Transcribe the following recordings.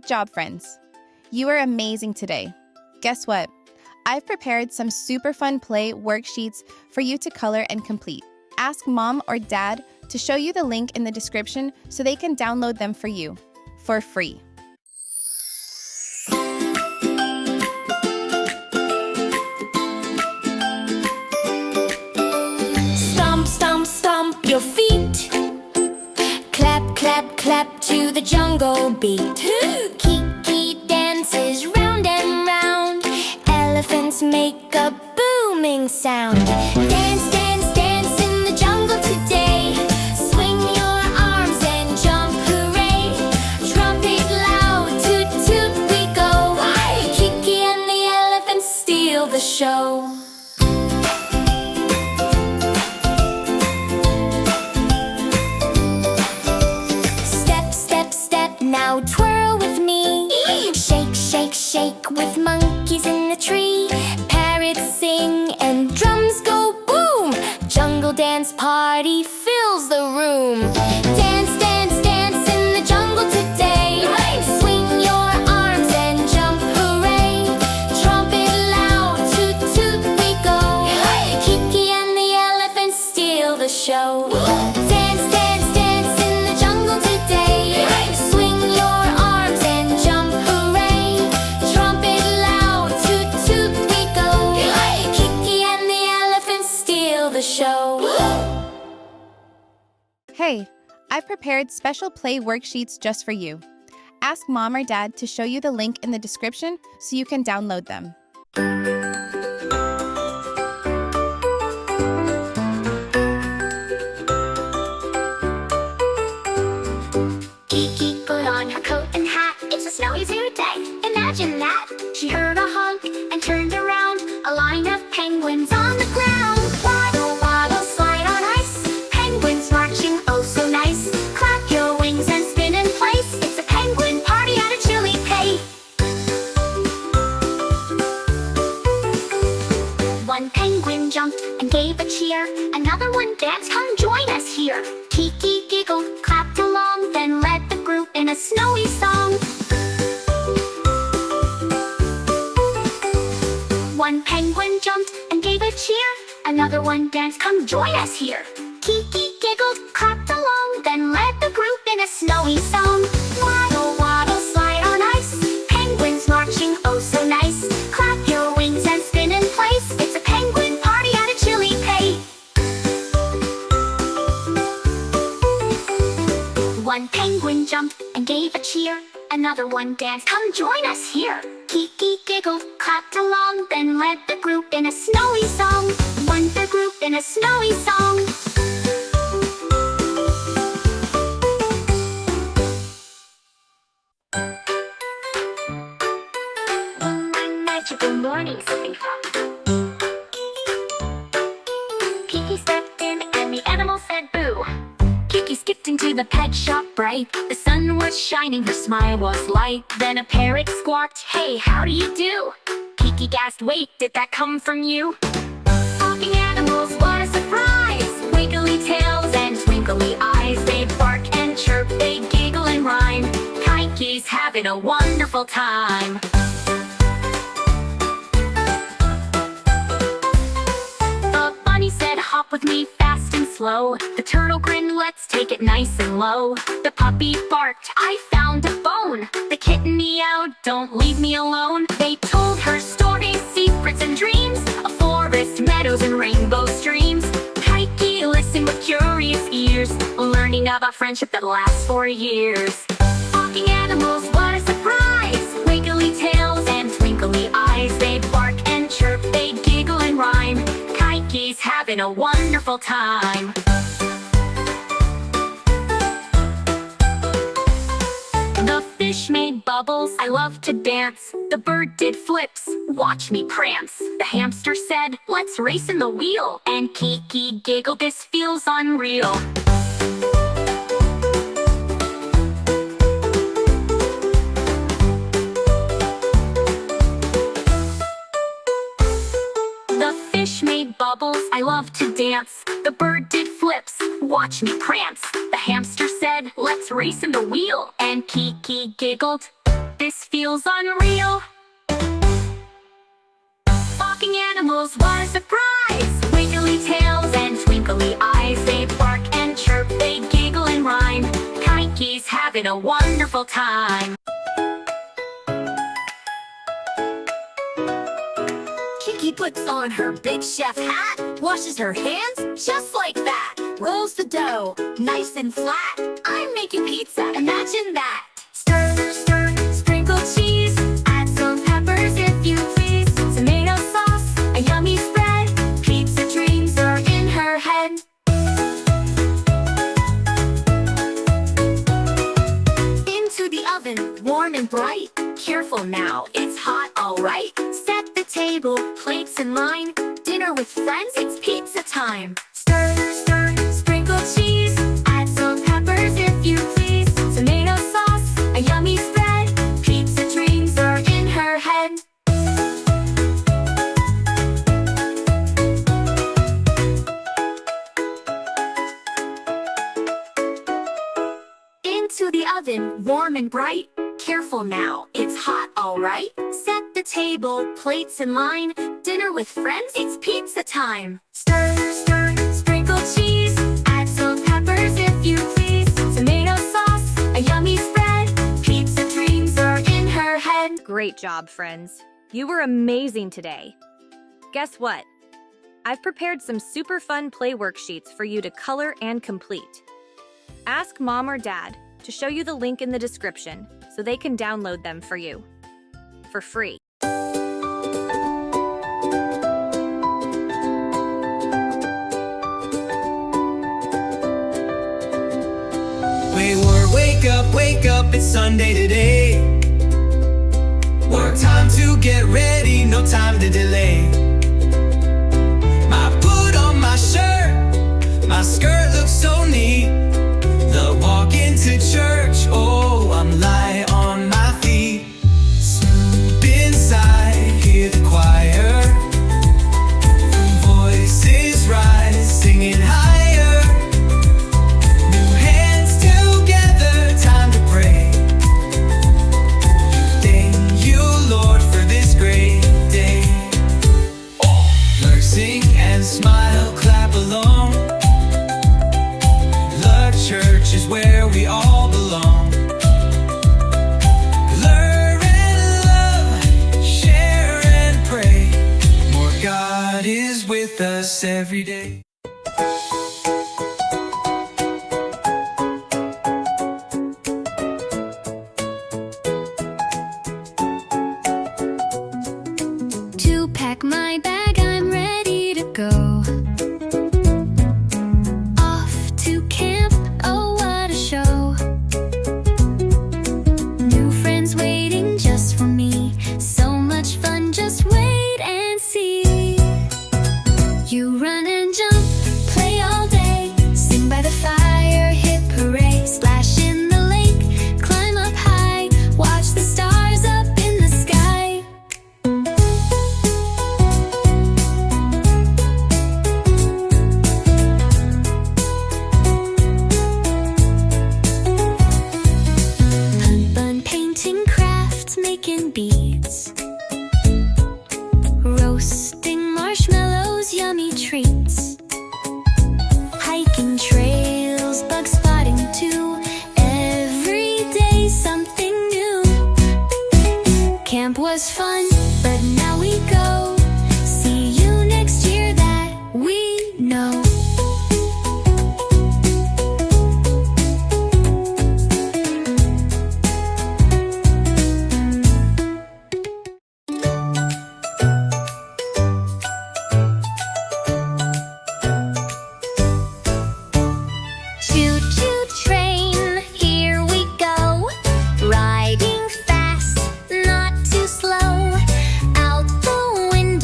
Good job, friends. You are amazing today. Guess what? I've prepared some super fun play worksheets for you to color and complete. Ask mom or dad to show you the link in the description so they can download them for you for free. Stomp, stomp, stomp your feet. Clap, clap, clap to the jungle beat. Kiki dances round and round. Elephants make a booming sound. Dance, dance, dance in the jungle today. Swing your arms and jump, hooray. Trumpet loud, toot toot we go. Kiki and the elephants steal the show. Step, step, step, now twirl with me. Shake, shake, shake with monkeys in the tree. Parrots sing and drums go boom. Jungle dance party fills the room. Dance, dance, dance in the jungle today. Swing your arms and jump, hooray. Trumpet loud, toot toot we go. Kiki and the elephants steal the show. Dance, dance, dance in the jungle today. Swing your arms and jump, hooray. Trumpet loud, toot toot we go. Kiki and the elephants steal the show. Hey, I've prepared special play worksheets just for you. Ask mom or dad to show you the link in the description so you can download them. Kiki put on her coat and hat. It's a snowy zoo day. Imagine that. She heard a honk and turned around. A line of penguins on the ground. Waddle, waddle, slide on ice. Penguins marching, oh so nice. Clap your wings and spin in place. It's a penguin party at a chilly pay. One penguin jumped and gave a cheer. Another one danced, come join us here. Kiki giggled, clapped along, then led the group in a snowy song. One penguin jumped and gave a cheer. Another one danced, come join us here. Kiki giggled, clapped along, then led the group in a snowy song. Waddle, waddle, slide on ice. Penguins marching, oh so nice. Clap your wings and spin in place. It's a penguin party at a chilly pay. One penguin jumped and gave a cheer. Another one danced, come join us here. Kiki giggled, clapped along, then led the group in a snowy song. One the group in a snowy song. Magical morning, sipping cup. Kiki stepped in and the animal said boo. Kiki skipped into the pet shop bright. The sun was shining, her smile was light. Then a parrot squawked, hey, how do you do? Kiki gasped, wait, did that come from you? Talking animals, what a surprise! Wiggly tails and twinkly eyes. They bark and chirp, they giggle and rhyme. Kiki's having a wonderful time. The bunny said, hop with me fast and slow. The turtle grinned, let's take it nice and low. The puppy barked, I found a bone. The kitten meowed, don't leave me alone. They told her stories, secrets and dreams of forest, meadows and rainbow streams. Kiki listened with curious ears, learning about friendship that lasts for years. Talking animals, what a surprise! Wiggly tails and twinkly eyes. They bark and chirp, they giggle and rhyme. Kiki's having a wonderful time. The fish made bubbles, I love to dance. The bird did flips, watch me prance. The hamster said, let's race in the wheel. And Kiki giggled, this feels unreal. The fish made bubbles, I love to dance. The bird did flips, watch me prance. The hamster said, let's race in the wheel. And Kiki giggled, feels unreal. Walking animals, what a surprise! Wiggly tails and twinkly eyes. They bark and chirp, they giggle and rhyme. Kiki's having a wonderful time. Kiki puts on her big chef hat, washes her hands just like that, rolls the dough nice and flat. I'm making pizza, imagine that. Stir, stir, sprinkle cheese, add some peppers if you please. Tomato sauce, a yummy spread, pizza dreams are in her head. Into the oven, warm and bright. Careful now, it's hot, alright. Set the table, plates in line. Dinner with friends, it's pizza time. Stir, stir, sprinkle cheese, add some peppers if you please. Tomato sauce, a yummy spread, pizza dreams are in her head. Into the oven, warm and bright. Careful now, it's hot, alright. Set the table, plates in line. Dinner with friends, it's pizza time. Stir, stir, sprinkle cheese, add some peppers if you please. Tomato sauce, a yummy spread, pizza dreams are in her head. Great job, friends. You were amazing today. Guess what? I've prepared some super fun play worksheets for you to color and complete. Ask Mom or Dad to show you the link in the description so they can download them for you for free. Wayward, wake up, it's Sunday today. Work time to get ready, no time to delay. My boot on my shirt, my skirt looks so neat. The walk into church, oh, I'm light on my feet. Swoop inside, hear the choir. Voices rise, singing higher. New hands together, time to pray. Thank you, Lord, for this great day. Learn, sing, and smile, clap along. Church is where we all belong. Learn and love, share and pray. More God is with us every day. To pack my bag, I'm ready to go. You run and jump, play all day, sing by the fire, hit parade, splash in the lake, climb up high, watch the stars up in the sky. Hunt, bun, painting, crafts, making beads, roasting marshmallows, yummy treats, hiking trails, bug spotting too. Every day something new. Camp was fun, but now we go. See you next year, that we know. Choo-choo train, here we go. Riding fast, not too slow. Out the window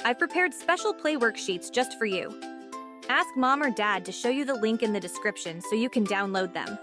I've prepared special play worksheets just for you. Ask mom or dad to show you the link in the description so you can download them.